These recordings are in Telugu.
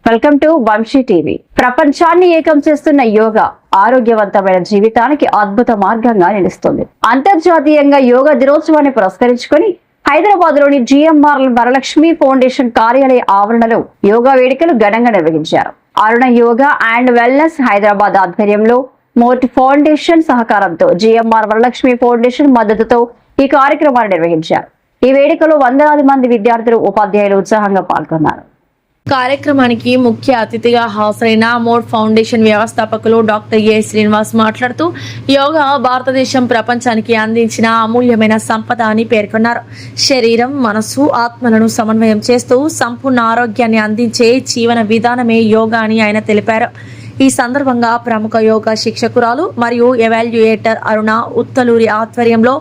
Welcome to Vamsi TV. ప్రపంచాన్ని ఏకం చేస్తున్న యోగా ఆరోగ్యవంతమైన జీవితానికి అద్భుత మార్గంగా నిలుస్తుంది. అంతర్జాతీయంగా యోగా దినోత్సవాన్ని పురస్కరించుకొని హైదరాబాద్ లోని జిఎంఆర్ వరలక్ష్మి ఫౌండేషన్ కార్యాలయ ఆవరణలో యోగా వేడుకలు ఘనంగా నిర్వహించారు. అరుణ యోగా అండ్ వెల్నెస్ హైదరాబాద్ ఆధ్వర్యంలో మోట్ ఫౌండేషన్ సహకారంతో జిఎంఆర్ వరలక్ష్మి ఫౌండేషన్ మద్దతుతో ఈ కార్యక్రమాన్ని నిర్వహించారు. ఈ వేడుకలో వందలాది మంది విద్యార్థులు, ఉపాధ్యాయులు ఉత్సాహంగా పాల్గొన్నారు. కార్యక్రమానికి ముఖ్య అతిథిగా హాజరైన మోడ్ ఫౌండేషన్ వ్యవస్థాపకులు డాక్టర్ ఏ శ్రీనివాస్ మాట్లాడుతూ యోగా భారతదేశం ప్రపంచానికి అందించిన అమూల్యమైన సంపద అని పేర్కొన్నారు. శరీరం, మనసు, ఆత్మలను సమన్వయం చేస్తూ సంపూర్ణ ఆరోగ్యాన్ని అందించే జీవన విధానమే యోగా అని ఆయన తెలిపారు. ఈ సందర్భంగా ప్రముఖ యోగా శిక్షకురాలు మరియు ఎవాల్యుయేటర్ అరుణ ఉత్తలూరి ఆధ్వర్యంలో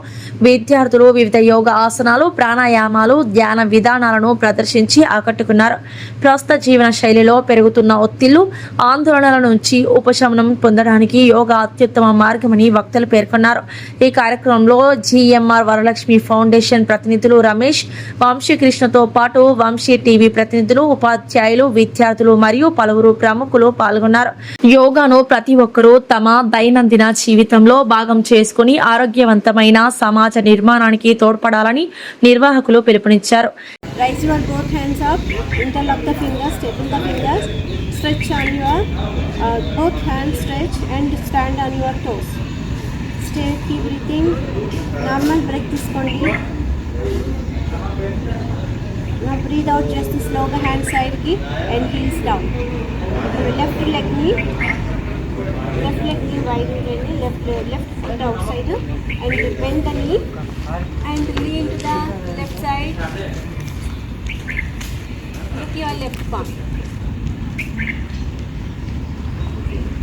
విద్యార్థులు వివిధ యోగా ఆసనాలు, ప్రాణాయామాలు, ధ్యాన విధానాలను ప్రదర్శించి ఆకట్టుకున్నారు. ప్రస్తుత జీవన శైలిలో పెరుగుతున్న ఒత్తిళ్లు, ఆందోళనల నుంచి ఉపశమనం పొందడానికి యోగా అత్యుత్తమ మార్గమని వక్తలు పేర్కొన్నారు. ఈ కార్యక్రమంలో జిఎంఆర్ వరలక్ష్మి ఫౌండేషన్ ప్రతినిధులు రమేష్, వంశీకృష్ణతో పాటు వంశీ టీవీ ప్రతినిధులు, ఉపాధ్యాయులు, విద్యార్థులు మరియు పలువురు ప్రముఖులు పాల్గొన్నారు. యోగాను ప్రతి ఒక్కరూ తమ దైనందిన జీవితంలో భాగం చేసుకుని ఆరోగ్యవంతమైన సమాజ నిర్మాణానికి తోడ్పడాలని నిర్వాహకులు పిలుపునిచ్చారు. Raise your both hands up, interlock the fingers, staple the fingers, stretch on your both hands, stretch and stand on your toes. Stay, keep breathing, normal breath తీసుకోండి. Now breathe out just slowగా hand side ki and heels down. Left leg knee wide and left foot outside and bend the knee and lean to the left side. Look your left palm.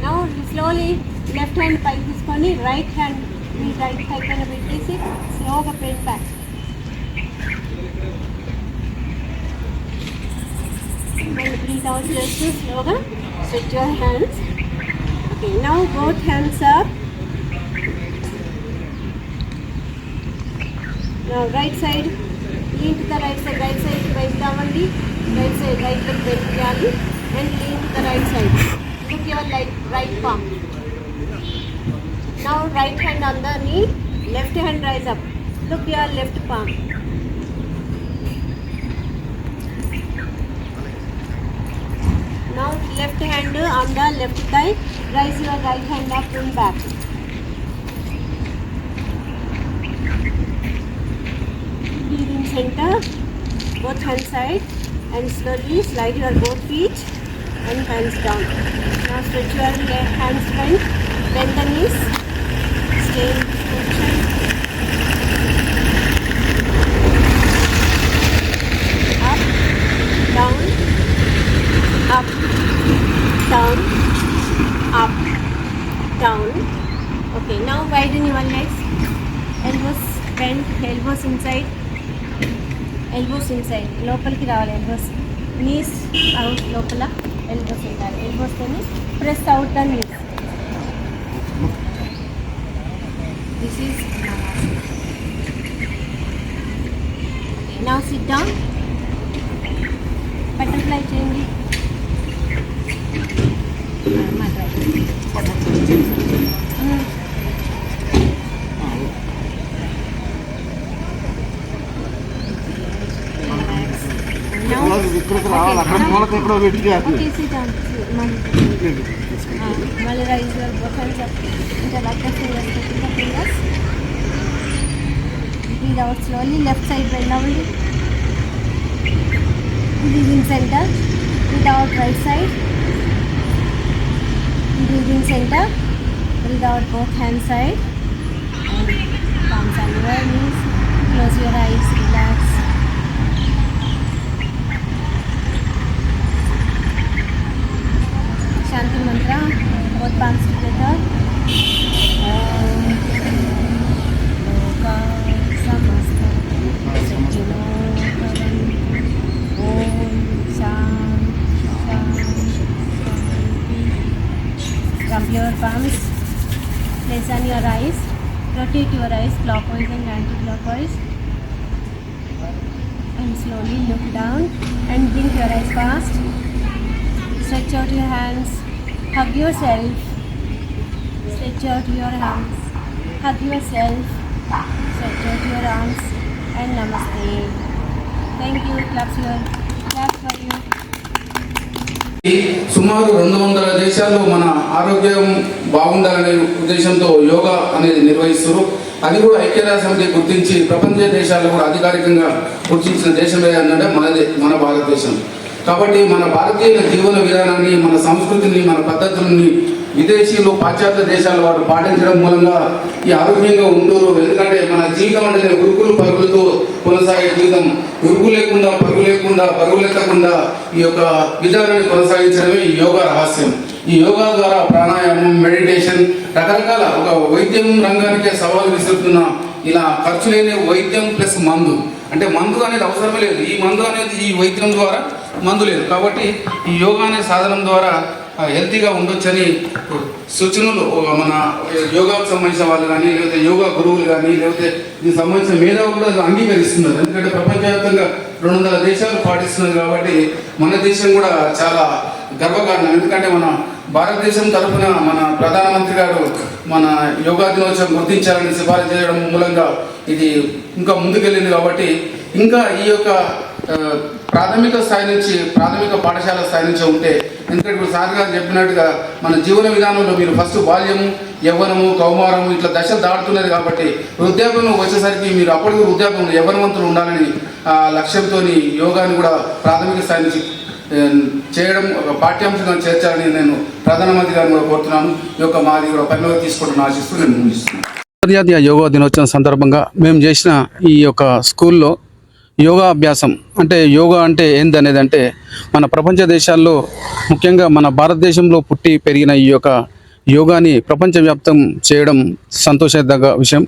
Now slowly left hand పైకి తీసుకొని right hand మీ right side పైన పెట్టేసి స్లోగా bend back. And breathe out just slowly. Stretch your hands. Okay, now both hands up. Now right side, lean to the right side bend downly. Right side, right leg bend downly and lean to the right side. Look your right palm. Now right hand on the knee, left hand rise up. Look your left palm. Now left hand on the left thigh, raise your right hand up and back. Breathe in center, both hand side and slowly slide your both feet and hands down. Now stretch your hands bend the knees, stay in this position. Up, down, up, down, up, down. Okay, now widen your legs, elbows bend, elbows inside, లోపలికి రావాలి. elbows, knees out లోపల, elbows ఉండాలి. elbows తోని press out the knees. This is okay, now sit down, butterfly చేయండి. మళ్ళీ rise your both hands up, interlock the fingers, taking the fingers. Breathe out slowly, left side bend down. Breathe in center, breathe out right side. Breathe in center, breathe out both hand side and palms on your knees. Close your eyes, relax. Shanti mantra, both palms together. Om Loka Samasta Sukhino Bhavantu. Om Shanti. Rub your palms, place on your eyes, rotate your eyes clockwise and anti-clockwise and slowly look down and blink your eyes fast. stretch out your hands, hug yourself, stretch out your hands, hug yourself, stretch out your arms, and namaste. Thank you. Clap for you. సుమారు 200 దేశాల్లో మన ఆరోగ్యం బాగుండాలనే ఉద్దేశంతో యోగా అనేది నిర్వహిస్తారు. అది కూడా ఐక్యరాజ్యసమితి గుర్తించి ప్రపంచ దేశాల్లో కూడా అధికారికంగా గుర్తించిన దేశమే అంటే మన భారతదేశం. కాబట్టి మన భారతీయ జీవన విధానాన్ని, మన సంస్కృతిని, మన పద్ధతులని విదేశీయులు, పాశ్చాత్య దేశాల వారు పాటించడం మూలంగా ఈ ఆరోగ్యంగా ఉంటూరు. ఎందుకంటే మన జీవితం అంటే ఉరుకులు పరుగులతో కొనసాగే జీవితం. ఉరుకు లేకుండా, పరుగు లేకుండా, పరుగులెత్తకుండా ఈ యొక్క విధానాన్ని కొనసాగించడమే ఈ యోగా రహస్యం. ఈ యోగా ద్వారా ప్రాణాయామం, మెడిటేషన్, రకరకాల ఒక వైద్యం రంగానికే సవాలు విసురుతున్న ఇలా ఖర్చు లేని వైద్యం ప్లస్ మందు, అంటే మందు అనేది అవసరమే లేదు. ఈ మందు అనేది ఈ వైద్యం ద్వారా మందు లేదు. కాబట్టి ఈ యోగా అనే సాధనం ద్వారా హెల్తీగా ఉండొచ్చని సూచనలు మన యోగాకు సంబంధించిన వాళ్ళు కానీ, లేకపోతే యోగా గురువులు కానీ, లేకపోతే దీనికి సంబంధించిన మేధావులు కూడా అంగీకరిస్తున్నారు. ఎందుకంటే ప్రపంచవ్యాప్తంగా 200 దేశాలు పాటిస్తున్నారు. కాబట్టి మన దేశం కూడా చాలా గర్వకారణం. ఎందుకంటే మన భారతదేశం తరఫున మన ప్రధానమంత్రి గారు మన యోగా దినోత్సవం గుర్తించాలని సిఫారసు చేయడం మూలంగా ఇది ఇంకా ముందుకెళ్ళింది. కాబట్టి ఇంకా ఈ యొక్క ప్రాథమిక స్థాయి నుంచి, ప్రాథమిక పాఠశాల స్థాయి నుంచి ఉంటే, ఎందుకంటే ఇప్పుడు సార్ గారు చెప్పినట్టుగా మన జీవన విధానంలో మీరు ఫస్ట్ బాల్యము, యవ్వనము, కౌమారము ఇట్లా దశలు దాటుతున్నది. కాబట్టి వృద్ధాప్యంలో వచ్చేసరికి మీరు అప్పటికి వృద్ధాప్యంలో యవ్వనవంతులు ఉండాలని లక్ష్యంతో యోగాని కూడా ప్రాథమిక స్థాయి నుంచి చేయడం ఒక పాఠ్యాంశంగా చేర్చాలని నేను ప్రధానమంత్రి గారిని కూడా కోరుతున్నాను. ఈ యొక్క మాది కూడా పరిణామం తీసుకుంటున్న ఆశిస్తూ నేను ముందుస్తున్నాను. అంతర్జాతీయ యోగా దినోత్సవం సందర్భంగా మేము చేసిన ఈ యొక్క స్కూల్లో యోగా అభ్యాసం అంటే యోగా అంటే ఏందనేది అంటే మన ప్రపంచ దేశాల్లో ముఖ్యంగా మన భారతదేశంలో పుట్టి పెరిగిన ఈ యొక్క యోగాని ప్రపంచవ్యాప్తం చేయడం సంతోషదగ్గ విషయం.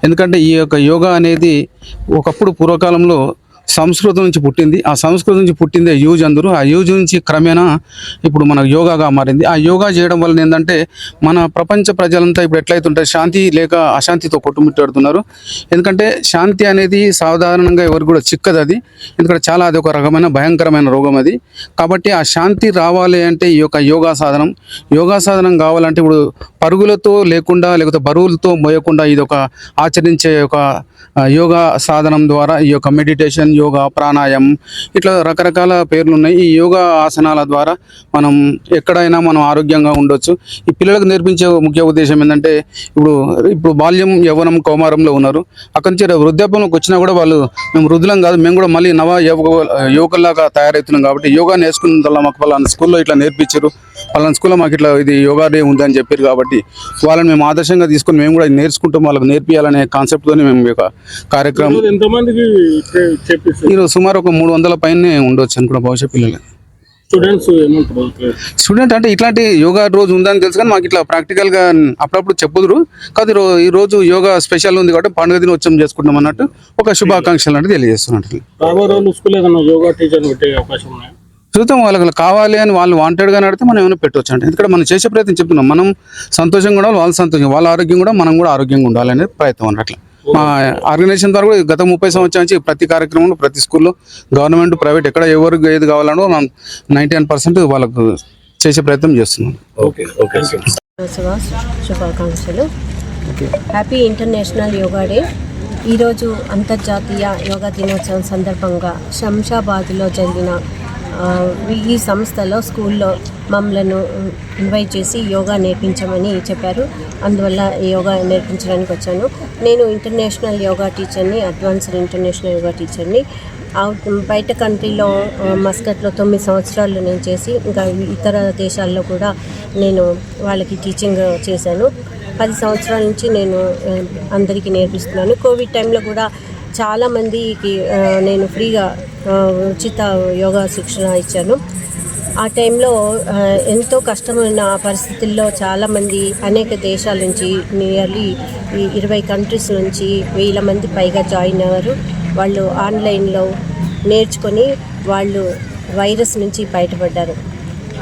ఎందుకంటే ఈ యొక్క యోగా అనేది ఒకప్పుడు పూర్వకాలంలో సంస్కృతం నుంచి పుట్టింది. ఆ సంస్కృతం నుంచి పుట్టిందే యూజ్ అందరూ. ఆ యూజ్ నుంచి క్రమేణా ఇప్పుడు మనకు యోగాగా మారింది. ఆ యోగా చేయడం వల్ల ఏంటంటే మన ప్రపంచ ప్రజలంతా ఇప్పుడు ఎట్లయితే ఉంటారు, శాంతి లేక అశాంతితో కొట్టుమిట్టాడుతున్నారు. ఎందుకంటే శాంతి అనేది సాధారణంగా ఎవరు కూడా చిక్కదు. అది ఎందుకంటే చాలా అది ఒక రకమైన భయంకరమైన రోగం అది. కాబట్టి ఆ శాంతి రావాలి అంటే ఈ యొక్క యోగా సాధనం కావాలంటే ఇప్పుడు పరుగులతో లేకుండా, లేకపోతే బరువులతో మోయకుండా ఇది ఒక ఆచరించే ఒక యోగా సాధనం ద్వారా ఈ యొక్క మెడిటేషన్, యోగా, ప్రాణాయామం ఇట్లా రకరకాల పేర్లు ఉన్నాయి. ఈ యోగా ఆసనాల ద్వారా మనం ఎక్కడైనా మనం ఆరోగ్యంగా ఉండొచ్చు. ఈ పిల్లలకు నేర్పించే ముఖ్య ఉద్దేశం ఏంటంటే ఇప్పుడు బాల్యం, యవ్వనం, కౌమారంలో ఉన్నారు. అక్కడి నుంచి వృద్ధాప్యంలోకి వచ్చినా కూడా వాళ్ళు మేము వృద్ధులం కాదు, మేము కూడా మళ్ళీ యువకుల్లాగా తయారవుతున్నాం. కాబట్టి యోగా నేర్చుకున్న మాకు వాళ్ళ స్కూల్లో ఇట్లా నేర్పించారు, వాళ్ళ స్కూల్లో మాకు ఇట్లా ఇది యోగా డే ఉందని చెప్పారు. కాబట్టి వాళ్ళని మేము ఆదర్శంగా తీసుకొని మేము కూడా నేర్చుకుంటాం, వాళ్ళకి నేర్పియాలనే కాన్సెప్ట్తోనే మేము ఈ యొక్క కార్యక్రమం ఈరోజు సుమారు ఒక 300 పైనే ఉండొచ్చు అనుకున్న భవిష్యత్ పిల్లలు. స్టూడెంట్ అంటే ఇట్లాంటి యోగా రోజు ఉందని తెలుసు, కానీ మాకు ఇట్లా ప్రాక్టికల్గా అప్పుడప్పుడు చెప్పుదురు కాదు. ఈ రోజు యోగా స్పెషల్ ఉంది కాబట్టి పండుగ దినోత్సవం చేసుకుంటాం అన్నట్టు ఒక శుభాకాంక్షలు అంటే తెలియజేస్తున్నట్టు. చూద్దాం, వాళ్ళకి కావాలి అని వాళ్ళు వాంటెడ్గా నడితే మనం ఏమైనా పెట్టవచ్చు అంటే. ఎందుకంటే మనం చేసే ప్రయత్నం చెప్తున్నాం, మనం సంతోషంగా ఉండాలి, వాళ్ళ సంతోషంగా, వాళ్ళ ఆరోగ్యం కూడా మనం కూడా ఆరోగ్యంగా ఉండాలనే ప్రయత్నం అన్నట్లు. మా ఆర్గనైజేషన్ ద్వారా కూడా గత 30 సంవత్సరాల నుంచి ప్రతి కార్యక్రమంలో, ప్రతి స్కూల్లో, గవర్నమెంట్, ప్రైవేట్ ఎక్కడ ఎవరికి ఏది కావాలనో మనం 99% వాళ్ళకు చేసే ప్రయత్నం చేస్తున్నాం. శుభాకాంక్షలు. Happy international yoga day. ఈరోజు అంతర్జాతీయ యోగా దినోత్సవం సందర్భంగా శంషాబాద్లో జరిగిన ఈ సంస్థలో స్కూల్లో మమ్మల్ని ఇన్వైట్ చేసి యోగా నేర్పించమని చెప్పారు. అందువల్ల యోగా నేర్పించడానికి వచ్చాను. నేను ఇంటర్నేషనల్ యోగా టీచర్ని, అడ్వాన్స్డ్ ఇంటర్నేషనల్ యోగా టీచర్ని. బయట కంట్రీలో మస్కట్లో 9 సంవత్సరాలు నేను చేసి, ఇంకా ఇతర దేశాల్లో కూడా నేను వాళ్ళకి టీచింగ్ చేశాను. 10 సంవత్సరాల నుంచి నేను అందరికీ నేర్పిస్తున్నాను. కోవిడ్ టైంలో కూడా చాలామందికి నేను ఫ్రీగా ఉచిత యోగా శిక్షణ ఇచ్చాను. ఆ టైంలో ఎంతో కష్టమైన పరిస్థితుల్లో చాలామంది అనేక దేశాల నుంచి నియర్లీ 20 కంట్రీస్ నుంచి 1000 మంది పైగా జాయిన్ అయ్యారు. వాళ్ళు ఆన్లైన్లో నేర్చుకొని వాళ్ళు వైరస్ నుంచి బయటపడ్డారు.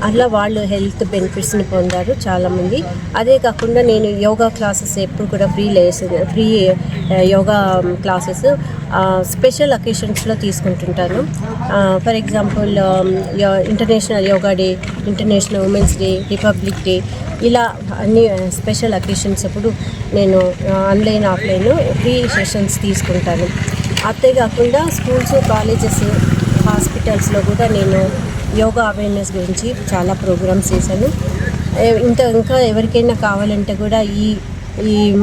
అట్లా వాళ్ళు హెల్త్ బెనిఫిట్స్ని పొందారు చాలామంది. అదే కాకుండా నేను యోగా క్లాసెస్ ఎప్పుడు కూడా ఫ్రీ యోగా క్లాసెస్ స్పెషల్ అకేషన్స్లో తీసుకుంటుంటాను. For example international yoga day, international women's day, republic day, ఇలా అన్ని స్పెషల్ అకేషన్స్ అప్పుడు నేను ఆన్లైన్ ఆఫ్లైన్ ఫ్రీ సెషన్స్ తీసుకుంటాను. అంతేకాకుండా స్కూల్స్, కాలేజెస్, హాస్పిటల్స్లో కూడా నేను యోగా అవేర్నెస్ గురించి చాలా ప్రోగ్రామ్స్ చేశాను. ఇంకా ఎవరికైనా కావాలంటే కూడా ఈ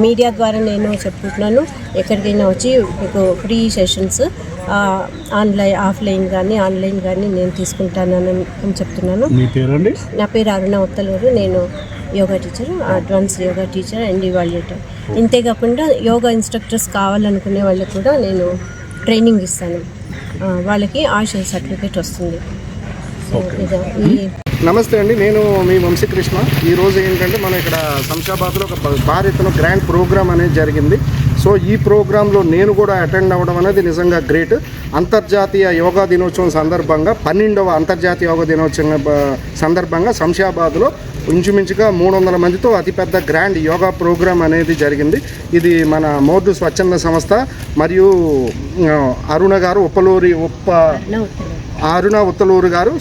మీడియా ద్వారా నేను చెప్పుకుంటున్నాను. ఎక్కడికైనా వచ్చి మీకు ఫ్రీ సెషన్స్ ఆఫ్లైన్ కానీ ఆన్లైన్ కానీ నేను తీసుకుంటానని చెప్తున్నాను. మీ పేరండి? నా పేరు అరుణ ఉత్తలూరు. నేను yoga teacher, advance yoga teacher and evaluator. ఇంతేకాకుండా యోగా ఇన్స్ట్రక్టర్స్ కావాలనుకునే వాళ్ళకి కూడా నేను ట్రైనింగ్ ఇస్తాను. వాళ్ళకి ఆయుష్ సర్టిఫికేట్ వస్తుంది. సో నమస్తే అండి, నేను మీ వంశీకృష్ణ. ఈరోజు ఏంటంటే మనం ఇక్కడ శంషాబాద్లో ఒక భారీ ఎత్తున గ్రాండ్ ప్రోగ్రామ్ అనేది జరిగింది. సో ఈ ప్రోగ్రాంలో నేను కూడా అటెండ్ అవ్వడం అనేది నిజంగా గ్రేట్. అంతర్జాతీయ యోగా దినోత్సవం సందర్భంగా 12వ అంతర్జాతీయ యోగా దినోత్సవం సందర్భంగా శంషాబాద్లో ఇంచుమించుగా 300 మందితో అతిపెద్ద గ్రాండ్ యోగా ప్రోగ్రామ్ అనేది జరిగింది. ఇది మన మోర్డు స్వచ్ఛంద సంస్థ మరియు అరుణ ఉత్తలూరు గారు